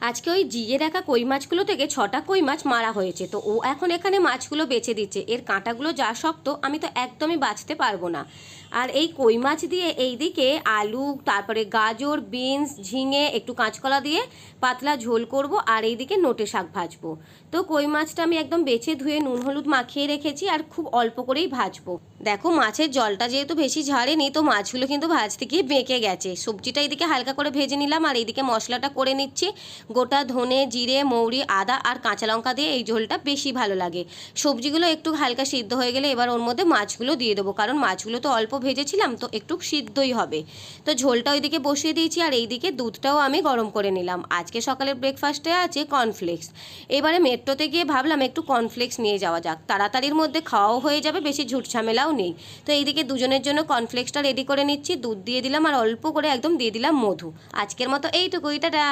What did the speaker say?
আজকে ওই জিয়ে রাখা কই মাছগুলো থেকে 6টা কই মাছ মারা হয়েছে, তো ও এখন এখানে মাছগুলো বেছে দিচ্ছে। এর কাঁটাগুলো যা শক্ত, আমি তো একদমই বাছতে পারবো না। আর এই কই মাছ দিয়ে এইদিকে আলু, তারপরে গাজর, বিনস, ঝিঙে, একটু কাঁচকলা দিয়ে পাতলা ঝোল করব, আর এইদিকে নোটে শাক ভাজবো। তো কই মাছটা আমি একদম বেছে ধুয়ে নুন হলুদ মাখিয়ে রেখেছি, আর খুব অল্প করেই ভাজবো। দেখো মাছের জলটা যেহেতু বেশি ঝাড়েনি, তো মাছগুলো কিন্তু ভাজতে গিয়ে বেঁকে গেছে। সবজিটা এইদিকে হালকা করে ভেজে নিলাম, আর এইদিকে মশলাটা করে নিচ্ছি। গোটা ধনে, জিরে, মৌরি, আদা আর কাঁচা লঙ্কা দিয়ে এই ঝোলটা বেশি ভালো লাগে। সবজিগুলো একটু হালকা সিদ্ধ হয়ে গেলে এবার ওর মধ্যে মাছগুলো দিয়ে দেবো, কারণ মাছগুলো তো অল্প ভেজেছিলাম, তো একটু সিদ্ধই হবে। তো ঝোলটা ওইদিকে বসিয়ে দিয়েছি, আর এইদিকে দুধটাও আমি গরম করে নিলাম। আজকে সকালের ব্রেকফাস্টে আছে কর্নফ্লেক্স। এবারে মেট্রোতে গিয়ে ভাবলাম একটু কর্নফ্লেক্স নিয়ে যাওয়া যাক, তাড়াতাড়ির মধ্যে খাওয়াও হয়ে যাবে, বেশি ঝুটঝামেলাও নেই। তো এইদিকে দুজনের জন্য কর্নফ্লেক্সটা রেডি করে নিচ্ছি। দুধ দিয়ে দিলাম, আর অল্প করে একদম দিয়ে দিলাম মধু। আজকের মতো এইটুকুই, টাটা।